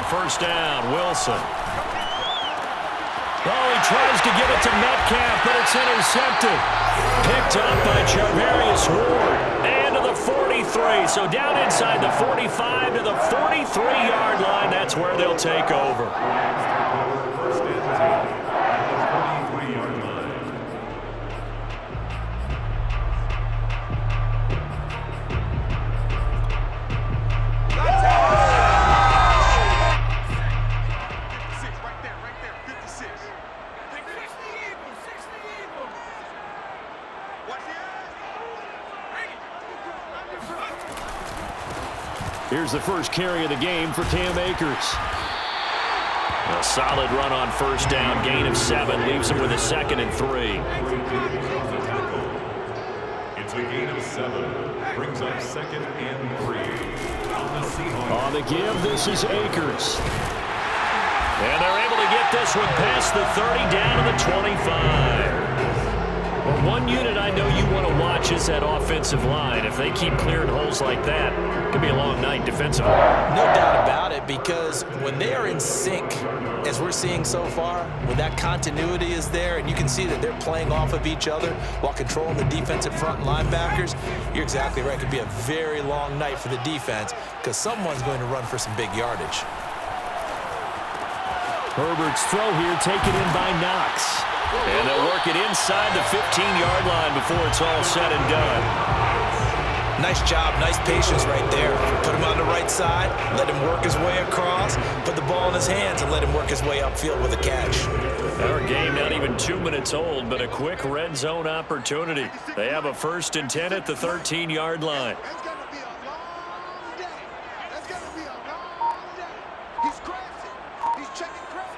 on first down. Wilson. Oh, he tries to give it to Metcalf, but it's intercepted. Picked up by Charvarius Ward. And to the 43. So down inside the 45 to the 43-yard line. That's where they'll take over. Here's the first carry of the game for Cam Akers. A solid run on first down, gain of 7, leaves him with a 2nd and 3. It's a gain of 7, brings up 2nd and 3. On the give, this is Akers. And they're able to get this one past the 30, down to the 25. Well, one unit I know you want to watch is that offensive line. If they keep clearing holes like that, it could be a long night defensively. No doubt about it, because when they are in sync, as we're seeing so far, when that continuity is there and you can see that they're playing off of each other while controlling the defensive front linebackers, you're exactly right. It could be a very long night for the defense because someone's going to run for some big yardage. Herbert's throw here taken in by Knox. And they'll work it inside the 15-yard line before it's all said and done. Nice job, nice patience right there. Put him on the right side, let him work his way across, put the ball in his hands, and let him work his way upfield with a catch. Our game not even 2 minutes old, but a quick red zone opportunity. They have a 1st and 10 at the 13-yard line. That's going to be a long day. That's going to be a long day. He's crashing. He's checking crash.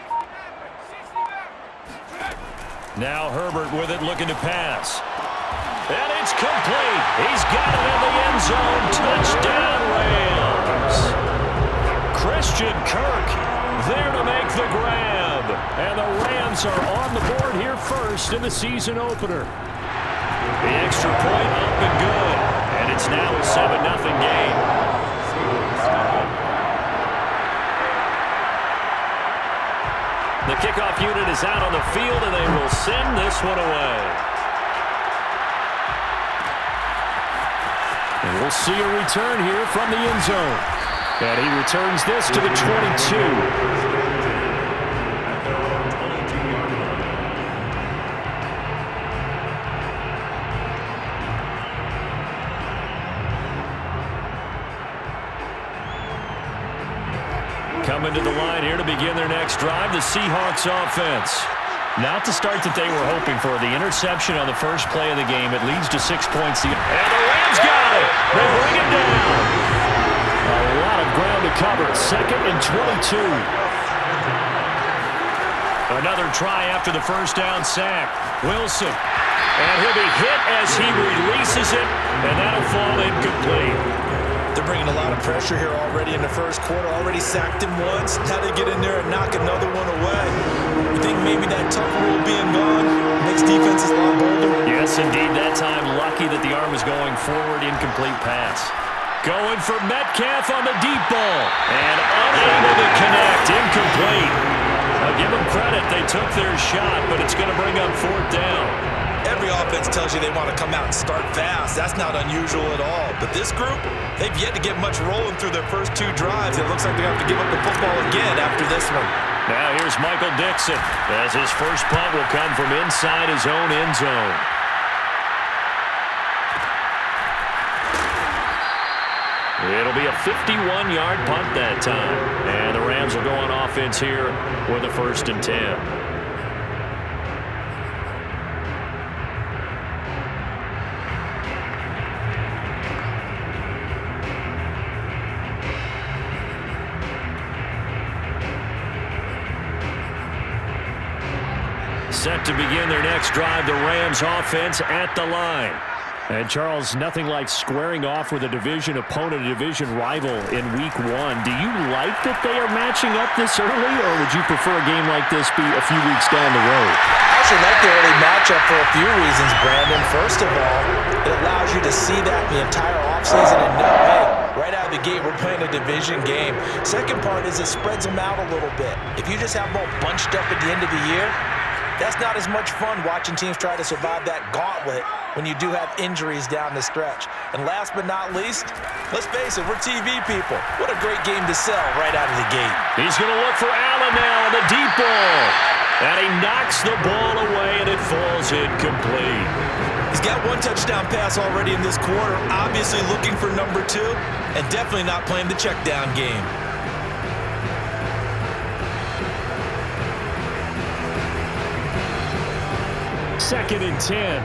Now Herbert with it, looking to pass. And it's complete. He's got it in the end zone. Touchdown, Rams. Christian Kirk there to make the grab. And the Rams are on the board here first in the season opener. The extra point up and good. And it's now a 7-0 game. The kickoff unit is out on the field, and they will send this one away. And we'll see a return here from the end zone. And he returns this to the 22. Coming to the line here to begin their next drive, the Seahawks offense. Not the start that they were hoping for. The interception on the first play of the game. It leads to 6 points. And the Rams got it. They bring it down. A lot of ground to cover. 2nd and 22. Another try after the first down sack. Wilson. And he'll be hit as he releases it. And that'll fall incomplete. They're bringing a lot of pressure here already in the first quarter. Already sacked him once. Now they get in there and knock another one away. You think maybe that Tuck rule being gone makes defenses a lot bolder? Yes, indeed. That time, lucky that the arm was going forward. Incomplete pass. Going for Metcalf on the deep ball. And unable to connect. Incomplete. I'll give them credit. They took their shot, but it's going to bring up 4th down. Every offense tells you they want to come out and start fast. That's not unusual at all. But this group, they've yet to get much rolling through their first 2 drives. It looks like they have to give up the football again after this one. Now here's Michael Dixon as his first punt will come from inside his own end zone. It'll be a 51-yard punt that time. And the Rams will go on offense here with a 1st and 10. Set to begin their next drive, the Rams offense at the line. And Charles, nothing like squaring off with a division opponent, a division rival in week 1. Do you like that they are matching up this early, or would you prefer a game like this be a few weeks down the road? I actually like the early matchup for a few reasons, Brandon. First of all, it allows you to see that the entire offseason and know, hey, right out of the gate, we're playing a division game. Second part is it spreads them out a little bit. If you just have them all bunched up at the end of the year, that's not as much fun watching teams try to survive that gauntlet when you do have injuries down the stretch. And last but not least, let's face it, we're TV people. What a great game to sell right out of the gate. He's going to look for Allen now on the deep ball. And he knocks the ball away, and it falls incomplete. He's got one touchdown pass already in this quarter, obviously looking for number 2, and definitely not playing the check down game. Second and 10.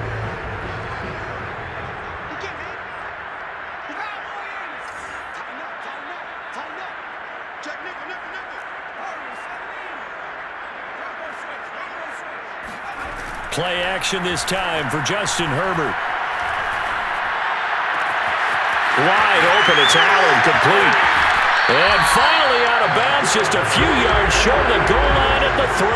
Play action this time for Justin Herbert. Wide open, it's Allen, complete. And finally out of bounds, just a few yards short of the goal line at the 3.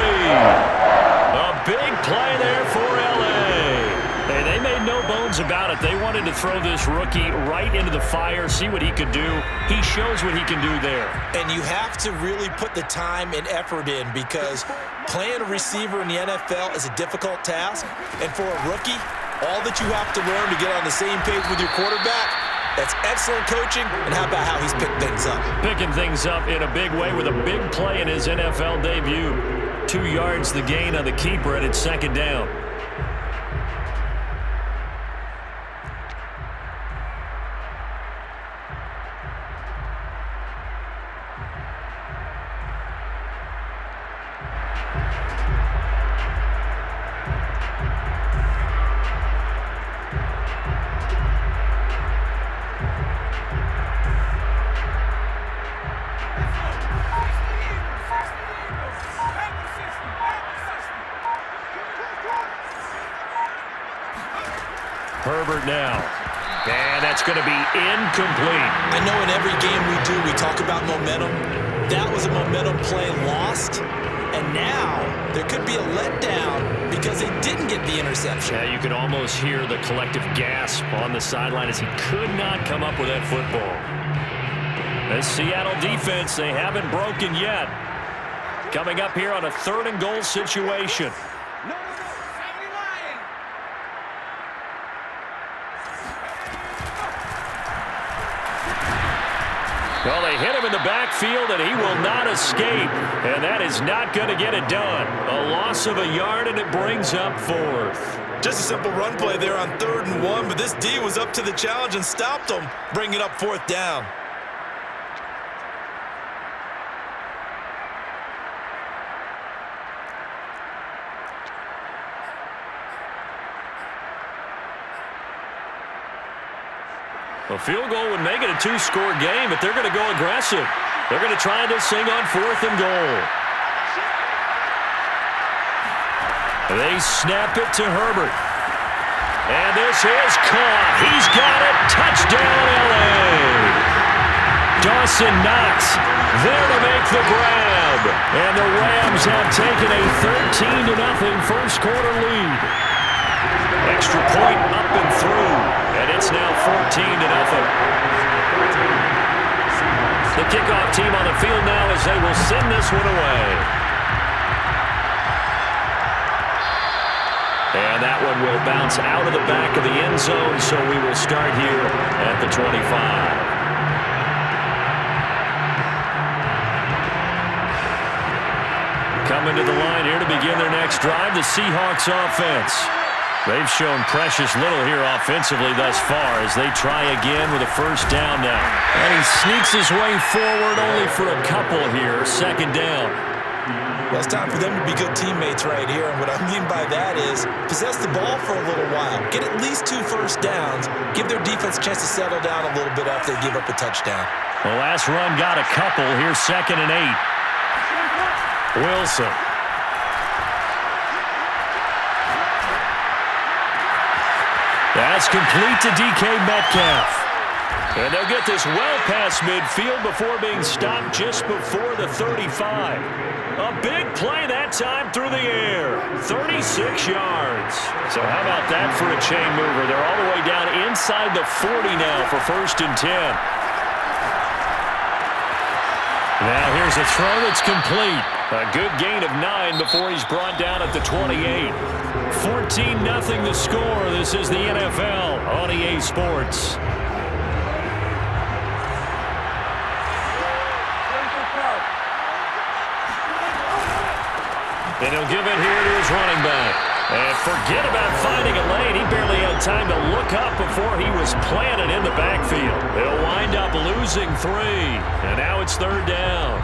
A big play there for L.A. Hey, they made no bones about it. They wanted to throw this rookie right into the fire, see what he could do. He shows what he can do there. And you have to really put the time and effort in, because playing a receiver in the NFL is a difficult task. And for a rookie, all that you have to learn to get on the same page with your quarterback, that's excellent coaching. And how about how he's picked things up? Picking things up in a big way with a big play in his NFL debut. 2 yards the gain on the keeper, and it's second down. Herbert now. And that's going to be incomplete. I know in every game we do, we talk about momentum. That was a momentum play lost. And now there could be a letdown because they didn't get the interception. Yeah, you could almost hear the collective gasp on the sideline as he could not come up with that football. The Seattle defense, they haven't broken yet. Coming up here on a 3rd and goal situation. Well, they hit him in the backfield, and he will not escape. And that is not going to get it done. A loss of a yard, and it brings up 4th. Just a simple run play there on 3rd and 1, but this D was up to the challenge and stopped him, bringing up 4th down. A field goal would make it a 2-score game, but they're going to go aggressive. They're going to try this thing on 4th and goal. They snap it to Herbert. And this is caught. He's got it. Touchdown, L.A. Dawson Knox there to make the grab. And the Rams have taken a 13-0 first quarter lead. Extra point up and through. And it's now 14-0. The kickoff team on the field now as they will send this one away. And that one will bounce out of the back of the end zone, so we will start here at the 25. Coming to the line here to begin their next drive, the Seahawks offense. They've shown precious little here offensively thus far as they try again with a first down now. And he sneaks his way forward only for a couple here, second down. Well, it's time for them to be good teammates right here, and what I mean by that is possess the ball for a little while, get at least 2 first downs, give their defense a chance to settle down a little bit after they give up a touchdown. The last run got a couple. Here's 2nd and 8. Wilson. That's complete to DK Metcalf. And they'll get this well past midfield before being stopped just before the 35. A big play that time through the air. 36 yards. So how about that for a chain mover? They're all the way down inside the 40 now for 1st and 10. Now here's a throw that's complete. A good gain of 9 before he's brought down at the 28. 14-0 the score. This is the NFL on EA Sports. And he'll give it here to his running back. And forget about finding a lane. He barely had time to look up before he was planted in the backfield. They'll wind up losing 3. And now it's 3rd down.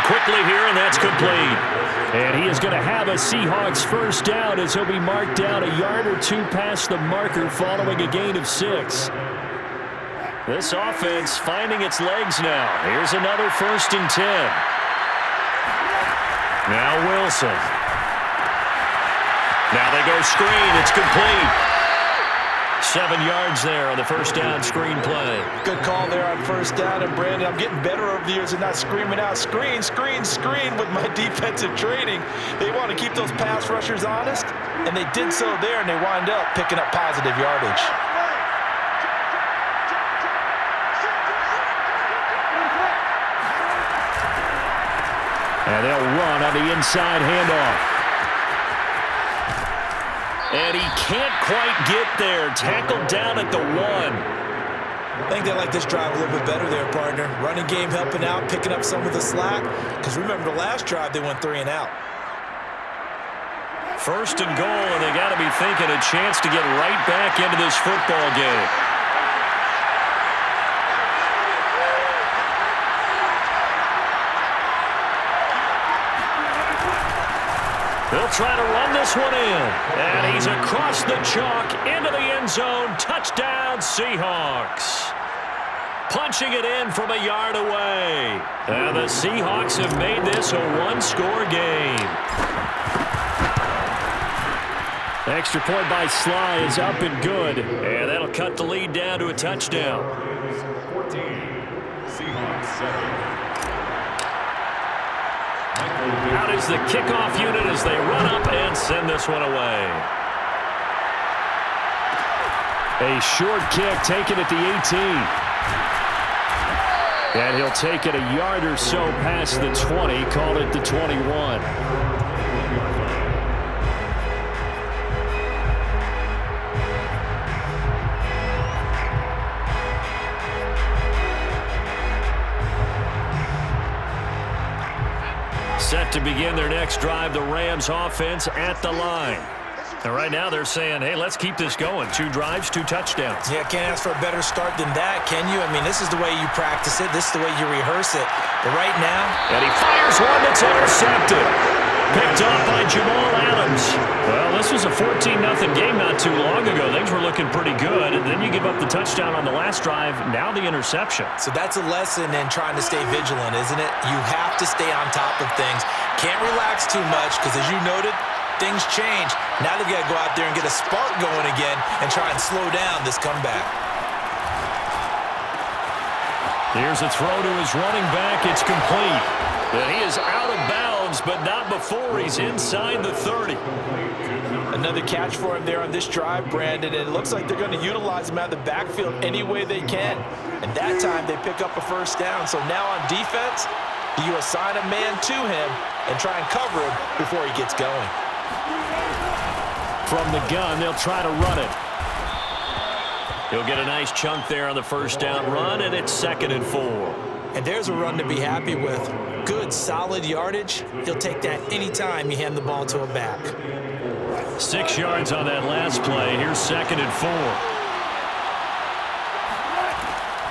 Quickly here, and that's complete. And he is going to have a Seahawks first down as he'll be marked down a yard or 2 past the marker following a gain of 6. This offense finding its legs now. Here's another 1st and 10. Now Wilson. Now they go screen. It's complete. 7 yards there on the first down screen play. Good call there on first down. And, Brandon, I'm getting better over the years and not screaming out, screen, screen, screen with my defensive training. They want to keep those pass rushers honest, and they did so there, and they wind up picking up positive yardage. And they'll run on the inside handoff. And he can't quite get there. Tackled down at the 1. I think they like this drive a little bit better there, partner. Running game helping out, picking up some of the slack. Because remember, the last drive, they went 3 and out. 1st and goal, and they got to be thinking a chance to get right back into this football game. They'll try to run this one in. And he's across the chalk into the end zone. Touchdown, Seahawks. Punching it in from a yard away. And the Seahawks have made this a 1-score game. Extra point by Sly is up and good. And that'll cut the lead down to a touchdown. 14, Seahawks 7. Out is the kickoff unit as they run up and send this one away. A short kick taken at the 18. And he'll take it a yard or so past the 20, call it the 21. Set to begin their next drive, the Rams offense at the line. And right now they're saying, hey, let's keep this going. 2 drives, 2 touchdowns. Yeah, can't ask for a better start than that, can you? I mean, this is the way you practice it. This is the way you rehearse it. But right now... And he fires one that's intercepted. Picked off by Jamal Adams. Well, this was a 14-0 game not too long ago. Things were looking pretty good. And then you give up the touchdown on the last drive. Now the interception. So that's a lesson in trying to stay vigilant, isn't it? You have to stay on top of things. Can't relax too much because, as you noted, things change. Now they've got to go out there and get a spark going again and try and slow down this comeback. Here's a throw to his running back. It's complete. And he is out of bounds, but not before he's inside the 30. Another catch for him there on this drive, Brandon. And it looks like they're going to utilize him out of the backfield any way they can. And that time they pick up a first down. So now on defense, you assign a man to him and try and cover him before he gets going. From the gun, they'll try to run it. He'll get a nice chunk there on the first down run, and it's 2nd and 4. And there's a run to be happy with. Good, solid yardage. He'll take that anytime you hand the ball to a back. 6 yards on that last play. Here's 2nd and 4.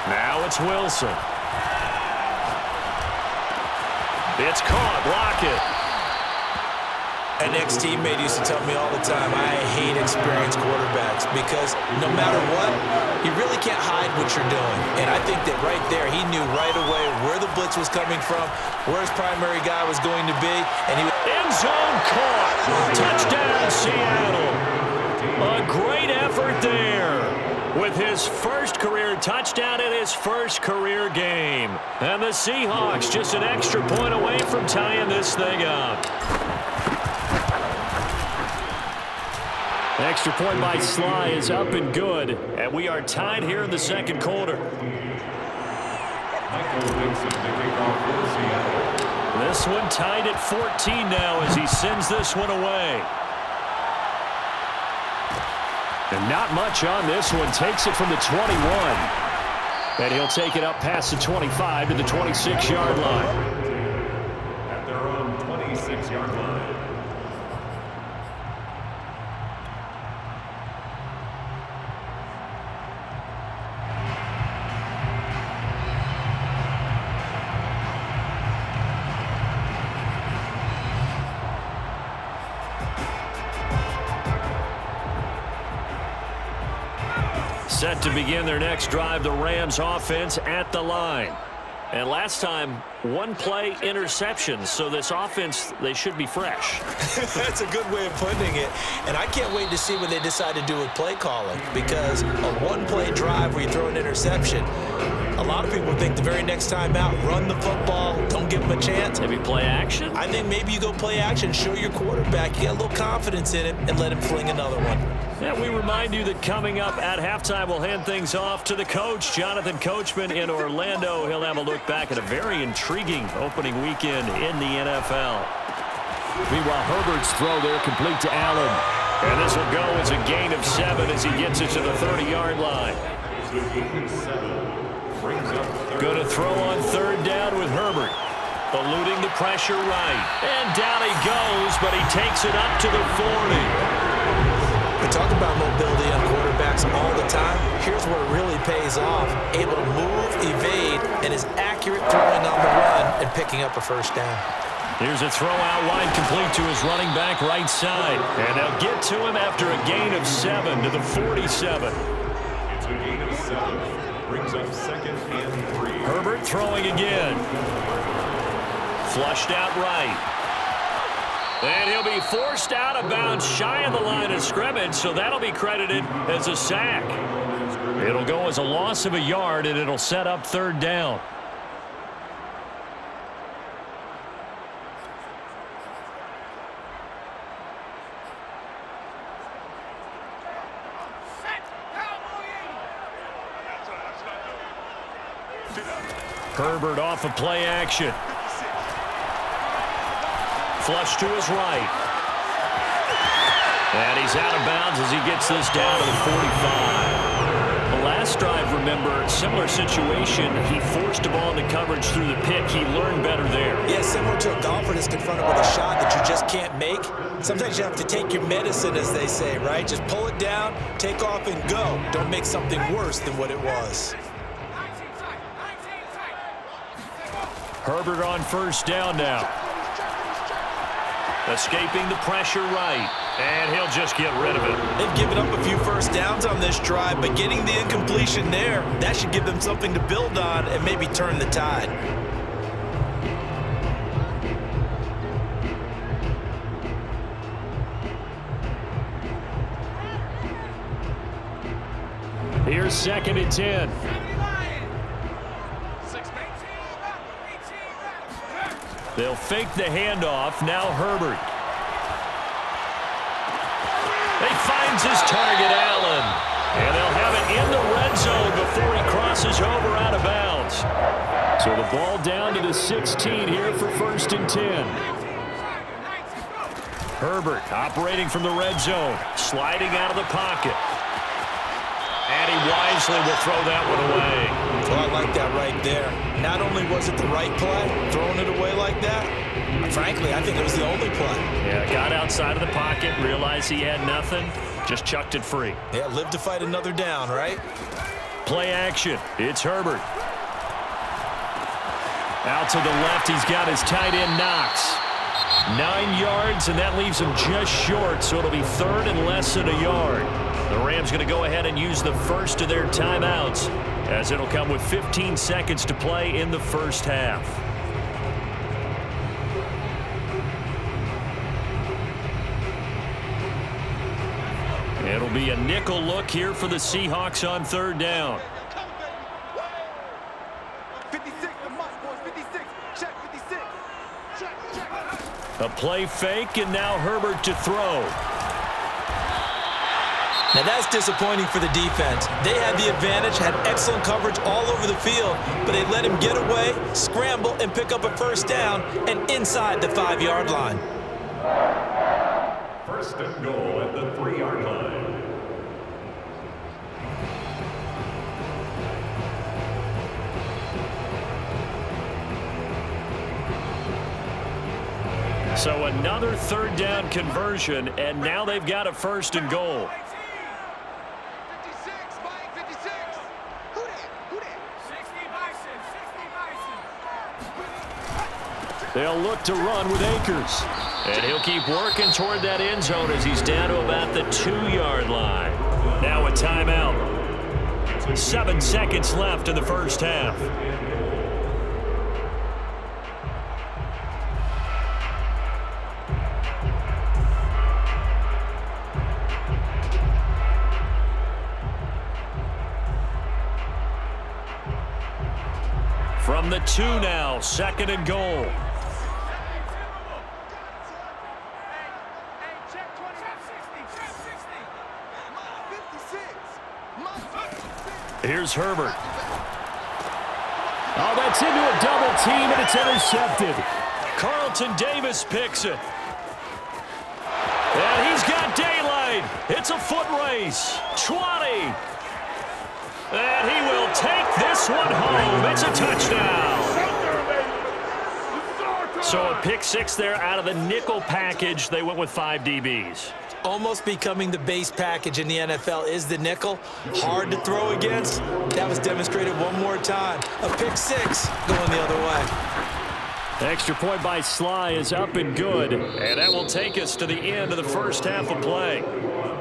Now it's Wilson. It's caught. Block it. An ex-teammate used to tell me all the time, I hate experienced quarterbacks because no matter what, you really can't hide what you're doing. And I think that right there, he knew right away where the blitz was coming from, where his primary guy was going to be, and he was end zone caught. Touchdown, Seattle. A great effort there with his first career touchdown in his first career game. And the Seahawks just an extra point away from tying this thing up. Extra point by Sly is up and good, and we are tied here in the second quarter. This one tied at 14 now as he sends this one away. And not much on this one. Takes it from the 21. And he'll take it up past the 25 to the 26-yard line. At their own 26-yard line. Set to begin their next drive, the Rams offense at the line. And last time, one play interception, so this offense, they should be fresh. That's a good way of putting it. And I can't wait to see what they decide to do with play calling, because a one-play drive where you throw an interception, a lot of people think the very next time out, run the football, don't give them a chance. Maybe play action? I think maybe you go play action, show your quarterback, you get a little confidence in him, and let him fling another one. And we remind you that coming up at halftime, we'll hand things off to the coach, Jonathan Coachman in Orlando. He'll have a look back at a very intriguing opening weekend in the NFL. Meanwhile, Herbert's throw there complete to Allen. And this will go as a gain of 7 as he gets it to the 30-yard line. Going to throw on third down with Herbert. Eluding the pressure right. And down he goes, but he takes it up to the 40. We talk about mobility on quarterbacks all the time. Here's where it really pays off. Able to move, evade, and is accurate throwing on the run and picking up a first down. Here's a throw out wide complete to his running back right side. And they'll get to him after a gain of 7 to the 47. It's a gain of 7. Brings up second and 3. Herbert throwing again. Flushed out right. And he'll be forced out of bounds shy of the line of scrimmage, so that'll be credited as a sack. It'll go as a loss of a yard, and it'll set up third down. Herbert off of play action. Flush to his right. And he's out of bounds as he gets this down to the 45. The last drive, remember, similar situation. He forced a ball into coverage through the pick. He learned better there. Yeah, similar to a golfer that's confronted with a shot that you just can't make. Sometimes you have to take your medicine, as they say, right? Just pull it down, take off, and go. Don't make something worse than what it was. Herbert on first down now. Escaping the pressure right. And he'll just get rid of it. They've given up a few first downs on this drive, but getting the incompletion there, that should give them something to build on and maybe turn the tide. Here's second and 10. They'll fake the handoff. Now Herbert. He finds his target, Allen. And they'll have it in the red zone before he crosses over out of bounds. So the ball down to the 16 here for first and 10. Herbert operating from the red zone. Sliding out of the pocket. And he wisely will throw that one away. Well, I like that right there. Not only was it the right play, throwing it away like that, frankly, I think it was the only play. Yeah, got outside of the pocket, realized he had nothing, just chucked it free. Yeah, live to fight another down, right? Play action. It's Herbert. Out to the left, he's got his tight end Knox. 9 yards, and that leaves him just short, so it'll be third and less than a yard. The Rams going to go ahead and use the first of their timeouts, as it'll come with 15 seconds to play in the first half. It'll be a nickel look here for the Seahawks on third down. 56, the must, boys. 56. Check 56. Check. A play fake, and now Herbert to throw. Now that's disappointing for the defense. They had the advantage, had excellent coverage all over the field, but they let him get away, scramble, and pick up a first down and inside the 5-yard line. First and goal at the 3-yard line. So another third down conversion, and now they've got a first and goal. 56, Mike, 56. Who that? 60 Bison. They'll look to run with Akers. And he'll keep working toward that end zone as he's down to about the 2-yard line. Now a timeout. 7 seconds left in the first half. From the 2 now, second and goal. Here's Herbert. Oh, that's into a double team, and it's intercepted. Carlton Davis picks it. And he's got daylight. It's a foot race. 20. And he will take this one home. It's a touchdown. So a pick six there out of the nickel package. They went with 5 DBs. Almost becoming the base package in the NFL is the nickel. Hard to throw against. That was demonstrated one more time. A pick six going the other way. Extra point by Sly is up and good. And that will take us to the end of the first half of play.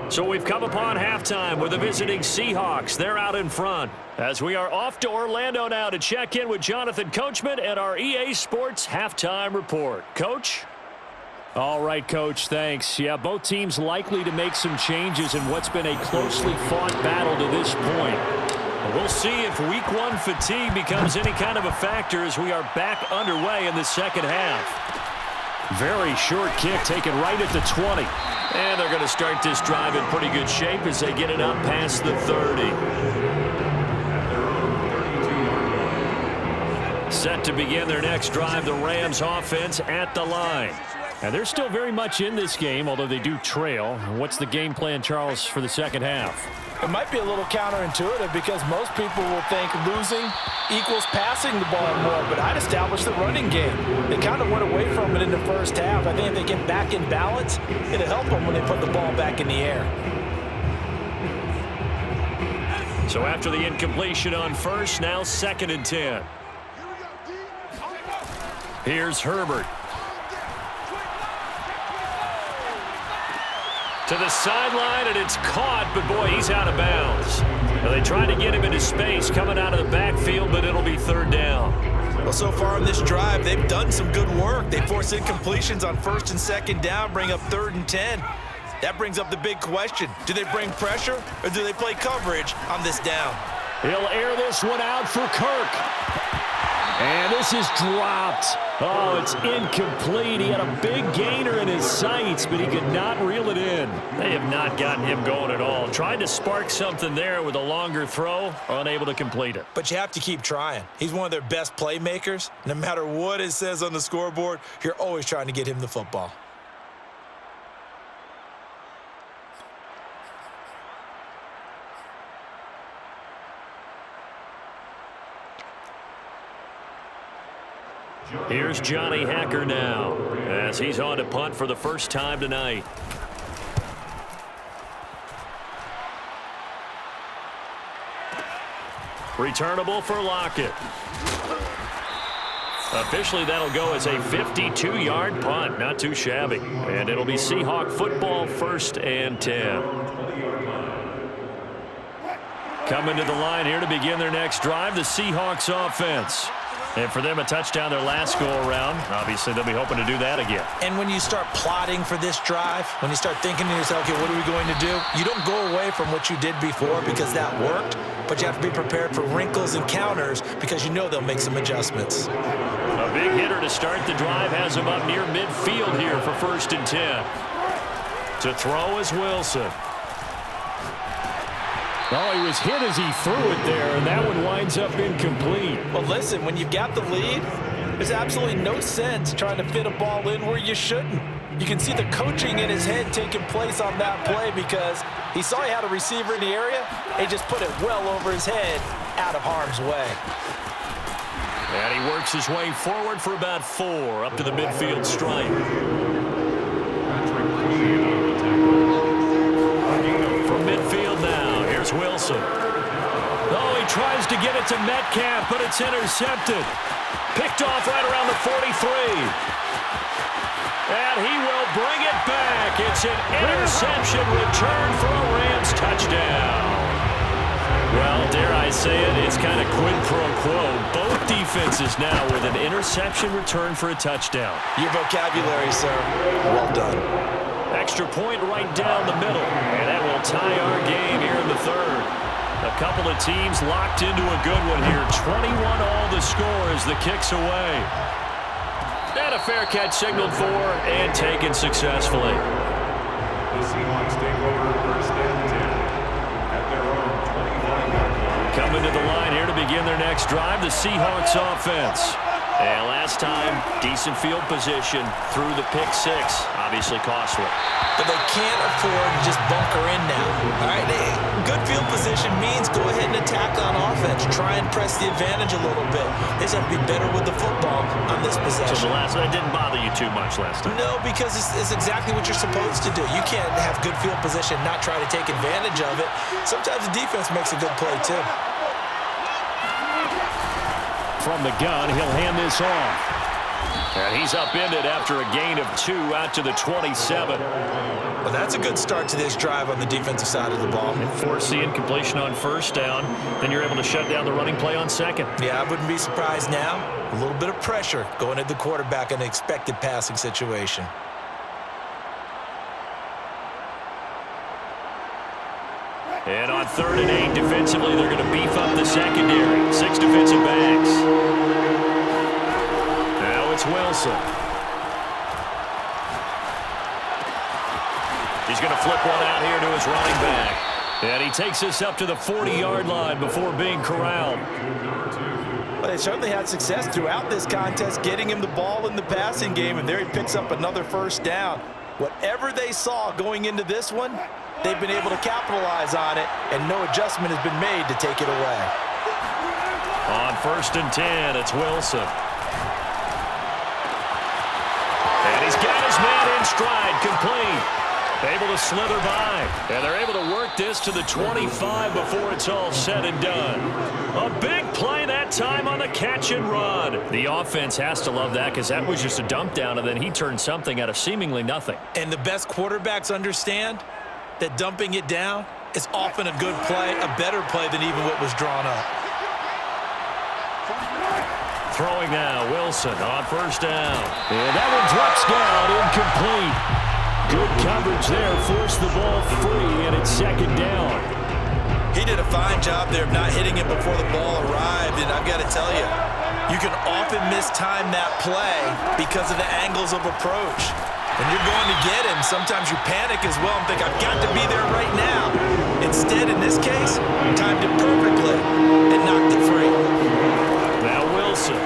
So we've come upon halftime with the visiting Seahawks. They're out in front. As we are off to Orlando now to check in with Jonathan Coachman and our EA Sports Halftime Report. Coach? All right, Coach, thanks. Yeah, both teams likely to make some changes in what's been a closely fought battle to this point. We'll see if week 1 fatigue becomes any kind of a factor as we are back underway in the second half. Very short kick taken right at the 20. And they're going to start this drive in pretty good shape as they get it up past the 30. Set to begin their next drive, the Rams offense at the line. And they're still very much in this game, although they do trail. What's the game plan, Charles, for the second half? It might be a little counterintuitive because most people will think losing equals passing the ball more, but I'd establish the running game. They kind of went away from it in the first half. I think if they get back in balance, it'll help them when they put the ball back in the air. So after the incompletion on first, now 2nd and 10. Here's Herbert. To the sideline, and it's caught, but boy, he's out of bounds. Now they try to get him into space coming out of the backfield, but it'll be 3rd down. Well, so far in this drive, they've done some good work. They force incompletions on 1st and 2nd down, bring up 3rd and 10. That brings up the big question. Do they bring pressure, or do they play coverage on this down? He'll air this one out for Kirk. And this is dropped. Oh, it's incomplete. He had a big gainer in his sights, but he could not reel it in. They have not gotten him going at all. Tried to spark something there with a longer throw, unable to complete it. But you have to keep trying. He's one of their best playmakers. No matter what it says on the scoreboard, you're always trying to get him the football. Here's Johnny Hacker now as he's on to punt for the first time tonight. Returnable for Lockett. Officially, that'll go as a 52-yard punt. Not too shabby. And it'll be Seahawk football, 1st and 10. Coming to the line here to begin their next drive, the Seahawks offense. And for them, a touchdown their last go-around. Obviously, they'll be hoping to do that again. And when you start plotting for this drive, when you start thinking to yourself, okay, what are we going to do? You don't go away from what you did before because that worked, but you have to be prepared for wrinkles and counters because you know they'll make some adjustments. A big hitter to start the drive has him up near midfield here for 1st and 10. To throw is Wilson. Oh, he was hit as he threw it there, and that one winds up incomplete. Well, listen, when you've got the lead, there's absolutely no sense trying to fit a ball in where you shouldn't. You can see the coaching in his head taking place on that play because he saw he had a receiver in the area, and he just put it well over his head out of harm's way. And he works his way forward for about 4 up to the midfield stripe. From midfield now, here's Wilson. Oh, he tries to get it to Metcalf, but it's intercepted. Picked off right around the 43. And he will bring it back. It's an interception return for a Rams touchdown. Well, dare I say it, it's kind of quid pro quo. Both defenses now with an interception return for a touchdown. Your vocabulary, sir. Well done. Extra point right down the middle. And that will tie our game here in the 3rd. A couple of teams locked into a good one here. 21 all the score as the kick's away. And a fair catch signaled for and taken successfully. The Seahawks take over 1st and 10 at their own 21. Coming to the line here to begin their next drive, the Seahawks offense. And last time, decent field position through the pick 6. Obviously costly. But they can't afford to just bunker in now. All right, good field position means go ahead and attack on offense. Try and press the advantage a little bit. They just have to be better with the football on this possession. So that didn't bother you too much last time? No, because it's exactly what you're supposed to do. You can't have good field position, not try to take advantage of it. Sometimes the defense makes a good play, too. From the gun, he'll hand this off. And he's upended after a gain of 2 out to the 27. Well, that's a good start to this drive on the defensive side of the ball. And force the incompletion on 1st down. Then you're able to shut down the running play on 2nd. Yeah, I wouldn't be surprised now. A little bit of pressure going at the quarterback in an expected passing situation. And on 3rd and 8, defensively, they're going to beef up the secondary. 6 defensive backs. Now it's Wilson. He's going to flip one out here to his running back. And he takes us up to the 40-yard line before being corralled. Well, they certainly had success throughout this contest, getting him the ball in the passing game, and there he picks up another 1st down. Whatever they saw going into this one, they've been able to capitalize on it, and no adjustment has been made to take it away. On 1st and 10, it's Wilson. And he's got his man in stride, complete. Able to slither by. And they're able to work this to the 25 before it's all said and done. A big play that time on the catch and run. The offense has to love that because that was just a dump down, and then he turned something out of seemingly nothing. And the best quarterbacks understand that dumping it down is often a good play, a better play than even what was drawn up. Throwing now, Wilson on 1st down. And that one drops down, incomplete. Good coverage there, forced the ball free, and it's 2nd down. He did a fine job there of not hitting it before the ball arrived, and I've got to tell you, you can often mistime that play because of the angles of approach. When you're going to get him, sometimes you panic as well and think, I've got to be there right now. Instead, in this case, timed it perfectly and knocked it free. Now Wilson.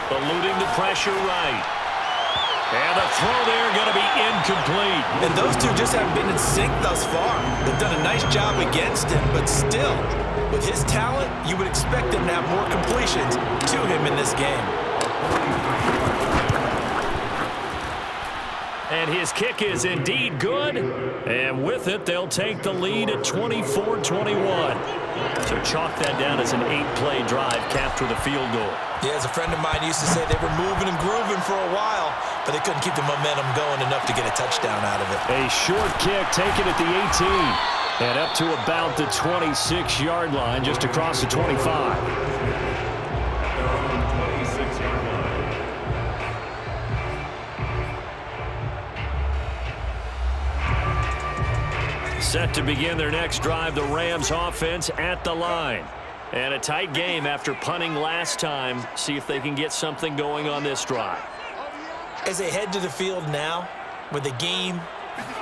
Eluding the pressure right. And the throw there going to be incomplete. And those two just haven't been in sync thus far. They've done a nice job against him, but still, with his talent, you would expect him to have more completions to him in this game. And his kick is indeed good. And with it, they'll take the lead at 24-21. So chalk that down as an 8-play drive capped with a field goal. Yeah, as a friend of mine used to say, they were moving and grooving for a while, but they couldn't keep the momentum going enough to get a touchdown out of it. A short kick taken at the 18. And up to about the 26-yard line, just across the 25. At their own 26-yard line. Set to begin their next drive, the Rams offense at the line. And a tight game after punting last time. See if they can get something going on this drive. As they head to the field now, with the game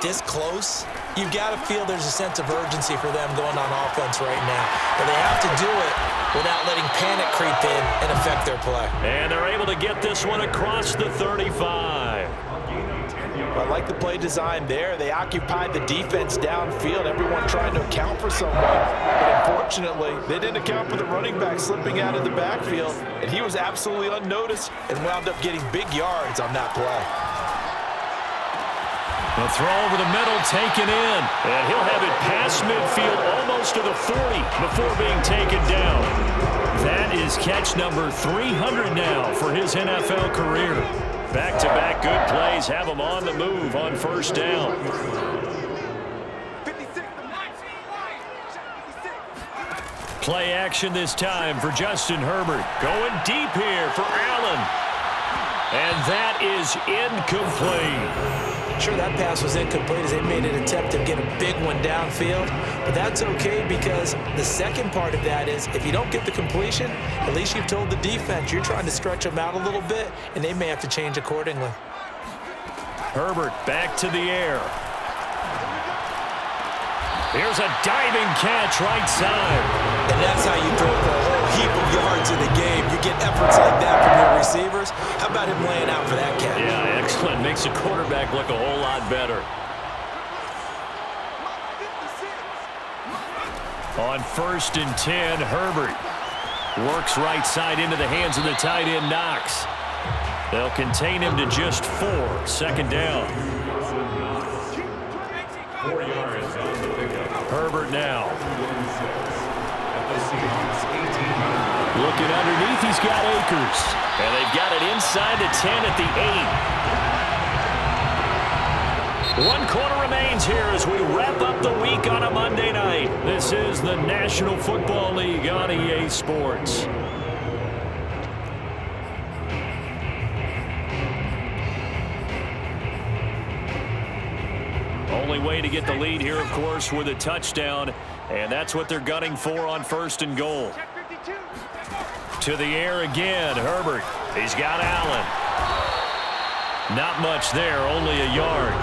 this close, you've got to feel there's a sense of urgency for them going on offense right now. But they have to do it without letting panic creep in and affect their play. And they're able to get this one across the 35. I like the play design there. They occupied the defense downfield, everyone trying to account for someone. But unfortunately, they didn't account for the running back slipping out of the backfield, and he was absolutely unnoticed and wound up getting big yards on that play. The throw over the middle taken in, and he'll have it past midfield almost to the 40 before being taken down. That is catch number 300 now for his NFL career. Back-to-back good plays have him on the move on first down. Play action this time for Justin Herbert. Going deep here for Allen. And that is incomplete. Sure, that pass was incomplete as they made an attempt to get a big one downfield. But that's okay because the second part of that is if you don't get the completion, at least you've told the defense you're trying to stretch them out a little bit, and they may have to change accordingly. Herbert back to the air. Here's a diving catch right side. And that's how you throw for a whole heap of yards in the game. You get efforts like that from your receivers. How about him laying out for that catch? Yeah, excellent. Makes the quarterback look a whole lot better. On 1st and 10, Herbert works right side into the hands of the tight end, Knox. They'll contain him to just 4. Second down. 4 yards on the pickup. Herbert now. At the Seahawks 18. Looking underneath, he's got Akers. And they've got it inside the 10 at the 8. 1 quarter remains here as we wrap up the week on a Monday night. This is the National Football League on EA Sports. Only way to get the lead here, of course, with a touchdown, and that's what they're gunning for on 1st and goal. To the air again, Herbert. He's got Allen. Not much there, only a yard.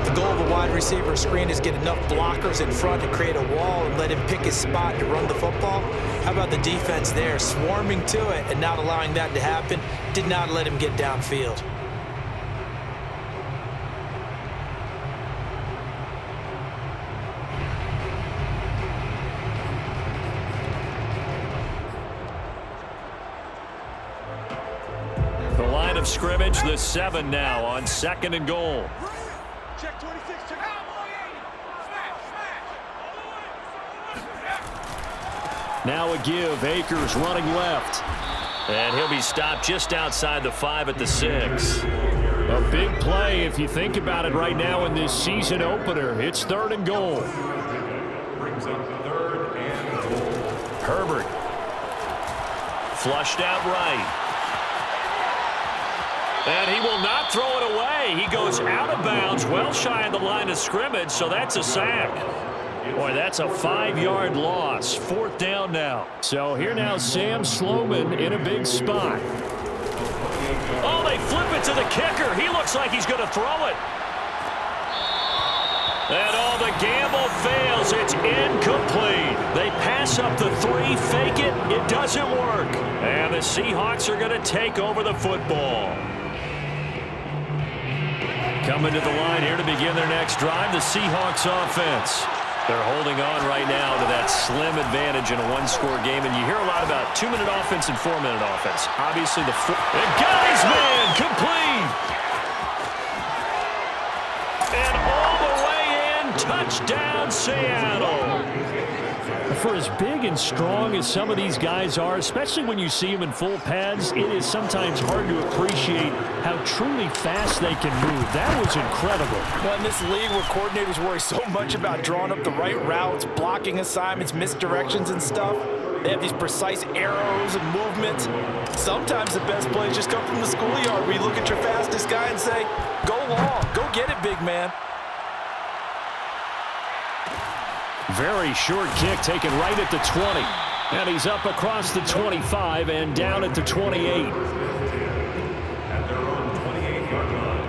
The goal of a wide receiver screen is get enough blockers in front to create a wall and let him pick his spot to run the football. How about the defense there, swarming to it and not allowing that to happen? Did not let him get downfield. Scrimmage, the 7 now on 2nd and goal. Check 26, check Now a give, Akers running left. And he'll be stopped just outside the 5 at the 6. A big play if you think about it right now in this season opener. It's 3rd and goal. Brings up 3rd and goal. Herbert. Flushed out right. And he will not throw it away. He goes out of bounds, well shy of the line of scrimmage, so that's a sack. Boy, that's a 5-yard loss. 4th down now. So here now, Sam Sloman in a big spot. Oh, they flip it to the kicker. He looks like he's going to throw it. And all the gamble fails. It's incomplete. They pass up the 3, fake it. It doesn't work. And the Seahawks are going to take over the football. Coming to the line here to begin their next drive, the Seahawks offense. They're holding on right now to that slim advantage in a 1-score game, and you hear a lot about 2-minute offense and 4-minute offense. Obviously, the guy's man complete. And all the way in, touchdown, Seattle. for as big and strong as some of these guys are, especially when you see them in full pads, it is sometimes hard to appreciate how truly fast they can move. That was incredible. Well, in this league where coordinators worry so much about drawing up the right routes, blocking assignments, misdirections and stuff, they have these precise arrows and movements. Sometimes the best plays just come from the schoolyard where you look at your fastest guy and say, go long, go get it, big man. Very short kick taken right at the 20. And he's up across the 25 and down at the 28. At their own 28-yard line.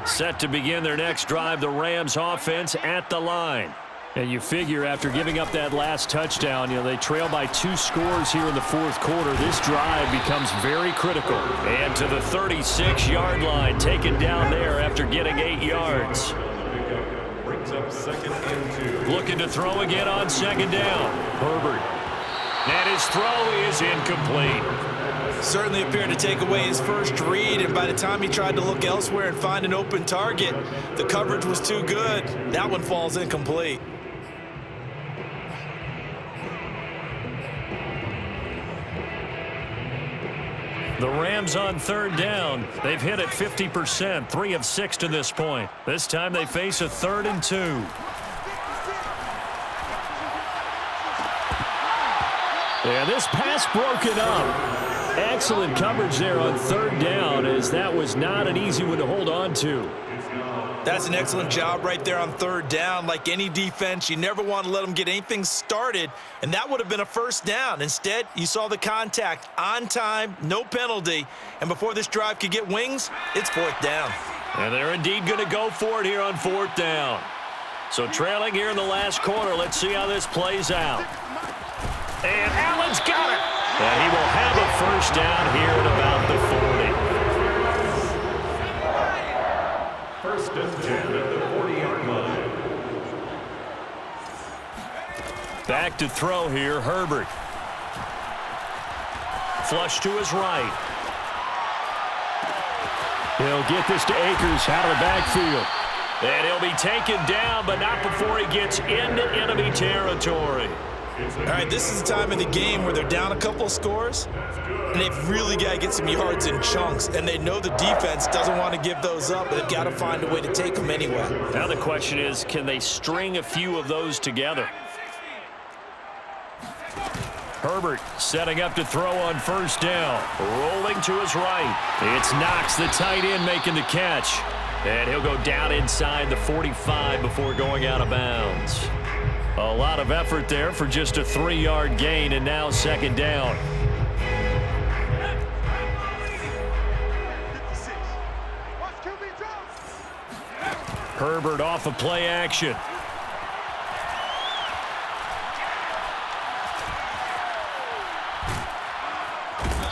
Set to begin their next drive, the Rams offense at the line. And you figure after giving up that last touchdown, they trail by 2 scores here in the fourth quarter. This drive becomes very critical. And to the 36-yard line, taken down there after getting 8 yards. Brings up 2nd and 2. Looking to throw again on 2nd down. Herbert. And his throw is incomplete. Certainly appeared to take away his first read, and by the time he tried to look elsewhere and find an open target, the coverage was too good. That one falls incomplete. The Rams on 3rd down. They've hit it 50%, 3 of 6 to this point. This time they face a 3rd and 2. Yeah, this pass broken up. Excellent coverage there on 3rd down, as that was not an easy one to hold on to. That's an excellent job right there on 3rd down. Like any defense, you never want to let them get anything started, and that would have been a 1st down. Instead, you saw the contact on time, no penalty, and before this drive could get wings, it's 4th down. And they're indeed going to go for it here on 4th down. So trailing here in the last quarter, let's see how this plays out. And Allen's got it. And he will have a 1st down here at about the 40. 1st and 10 at the 40-yard line. Back to throw here, Herbert. Flush to his right. He'll get this to Akers out of the backfield. And he'll be taken down, but not before he gets into enemy territory. All right, this is the time of the game where they're down a couple of scores, and they've really got to get some yards in chunks, and they know the defense doesn't want to give those up, but they've got to find a way to take them anyway. Now the question is, can they string a few of those together? Herbert setting up to throw on 1st down. Rolling to his right. It's Knox, the tight end, making the catch. And he'll go down inside the 45 before going out of bounds. A lot of effort there for just a 3-yard gain, and now 2nd down. Herbert off of play action.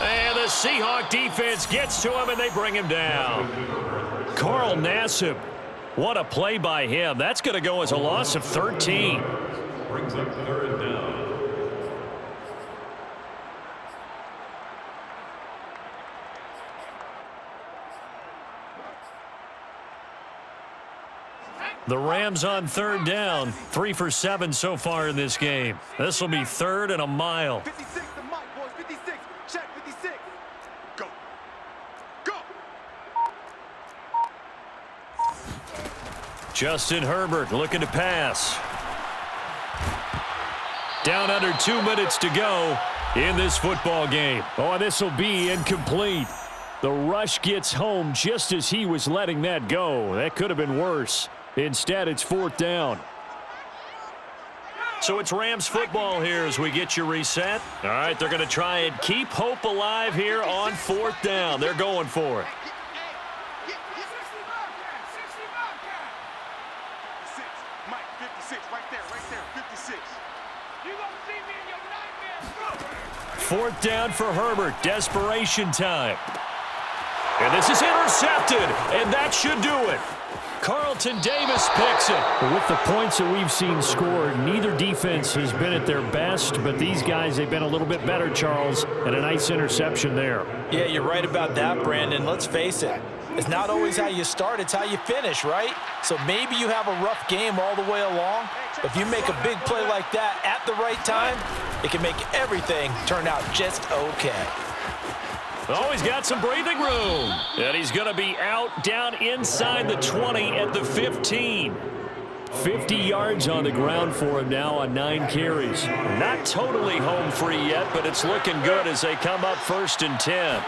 And the Seahawks defense gets to him, and they bring him down. Carl Nassib, what a play by him. That's going to go as a loss of 13. Brings up 3rd down. The Rams on 3rd down, 3 for 7 so far in this game. This will be 3rd and a mile. 56 to Mike, boys. 56. Check 56. Go. Go. Justin Herbert looking to pass. Down under 2 minutes to go in this football game. Oh, this will be incomplete. The rush gets home just as he was letting that go. That could have been worse. Instead, it's 4th down. So it's Rams football here as we get you reset. All right, they're going to try and keep hope alive here on 4th down. They're going for it. 56. Mike, 56. Right there. 56. You gonna see me in your nightmares. 4th down for Herbert. Desperation time. And this is intercepted, and that should do it. Carlton Davis picks it. With the points that we've seen scored, neither defense has been at their best, but these guys, they've been a little bit better, Charles, and a nice interception there. Yeah, you're right about that, Brandon. Let's face it. It's not always how you start, it's how you finish, right? So maybe you have a rough game all the way along, but if you make a big play like that at the right time, it can make everything turn out just okay. Oh, he's got some breathing room. And he's going to be out down inside the 20 at the 15. 50 yards on the ground for him now on 9 carries. Not totally home free yet, but it's looking good as they come up 1st and 10.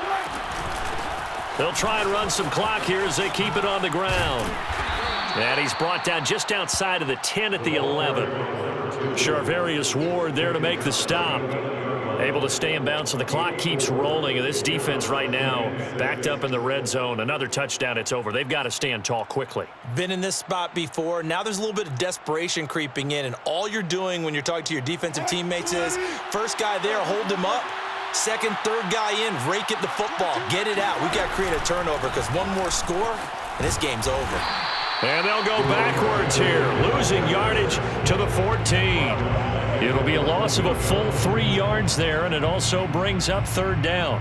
They'll try and run some clock here as they keep it on the ground. And he's brought down just outside of the 10 at the 11. Charvarius Ward there to make the stop. Able to stay in bounds, so the clock keeps rolling. And this defense right now backed up in the red zone. Another touchdown, it's over. They've got to stand tall quickly. Been in this spot before. Now there's a little bit of desperation creeping in, and all you're doing when you're talking to your defensive teammates is first guy there, hold him up. Second, third guy in, rake at the football. Get it out. We've got to create a turnover because one more score, and this game's over. And they'll go backwards here, losing yardage to the 14. It'll be a loss of a full 3 yards there, and it also brings up 3rd down.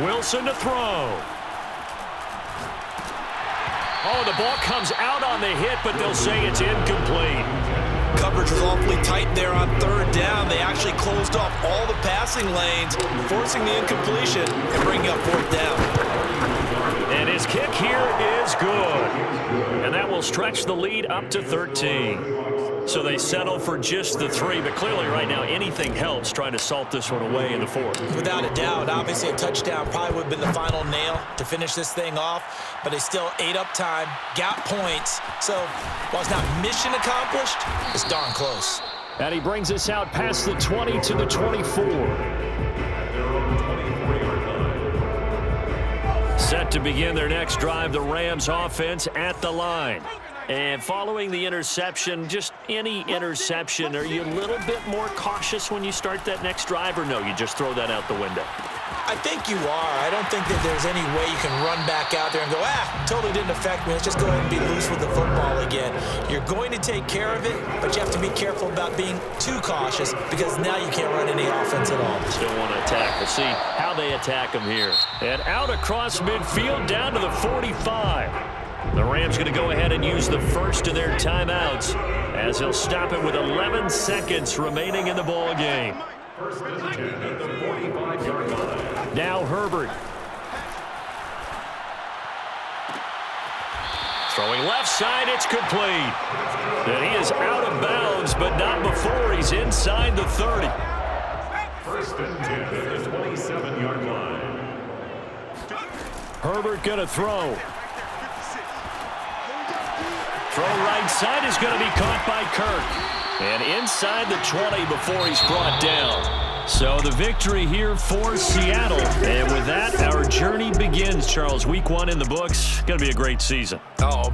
Wilson to throw. Oh, the ball comes out on the hit, but they'll say it's incomplete. Coverage was awfully tight there on 3rd down. They actually closed off all the passing lanes, forcing the incompletion and bringing up 4th down. And his kick here is good. And that will stretch the lead up to 13. So they settle for just the 3, but clearly right now anything helps trying to salt this one away in the 4th. Without a doubt, obviously a touchdown probably would have been the final nail to finish this thing off, but they still ate up time, got points. So while it's not mission accomplished, it's darn close. And he brings us out past the 20 to the 24. Set to begin their next drive, the Rams offense at the line. And following the interception, just any interception, are you a little bit more cautious when you start that next drive, or no, you just throw that out the window? I think you are. I don't think that there's any way you can run back out there and go, totally didn't affect me. Let's just go ahead and be loose with the football again. You're going to take care of it, but you have to be careful about being too cautious because now you can't run any offense at all. Still want to attack. We'll see how they attack them here. And out across midfield down to the 45. The Rams going to go ahead and use the first of their timeouts as he'll stop it with 11 seconds remaining in the ball game. Now Herbert. Throwing left side, it's complete. And he is out of bounds, but not before he's inside the 30. 1st and 10 at the 27-yard line. Herbert going to throw. Throw right side is going to be caught by Kirk. And inside the 20 before he's brought down. So the victory here for Seattle. And with that, our journey begins, Charles. Week 1 in the books. Going to be a great season. Oh,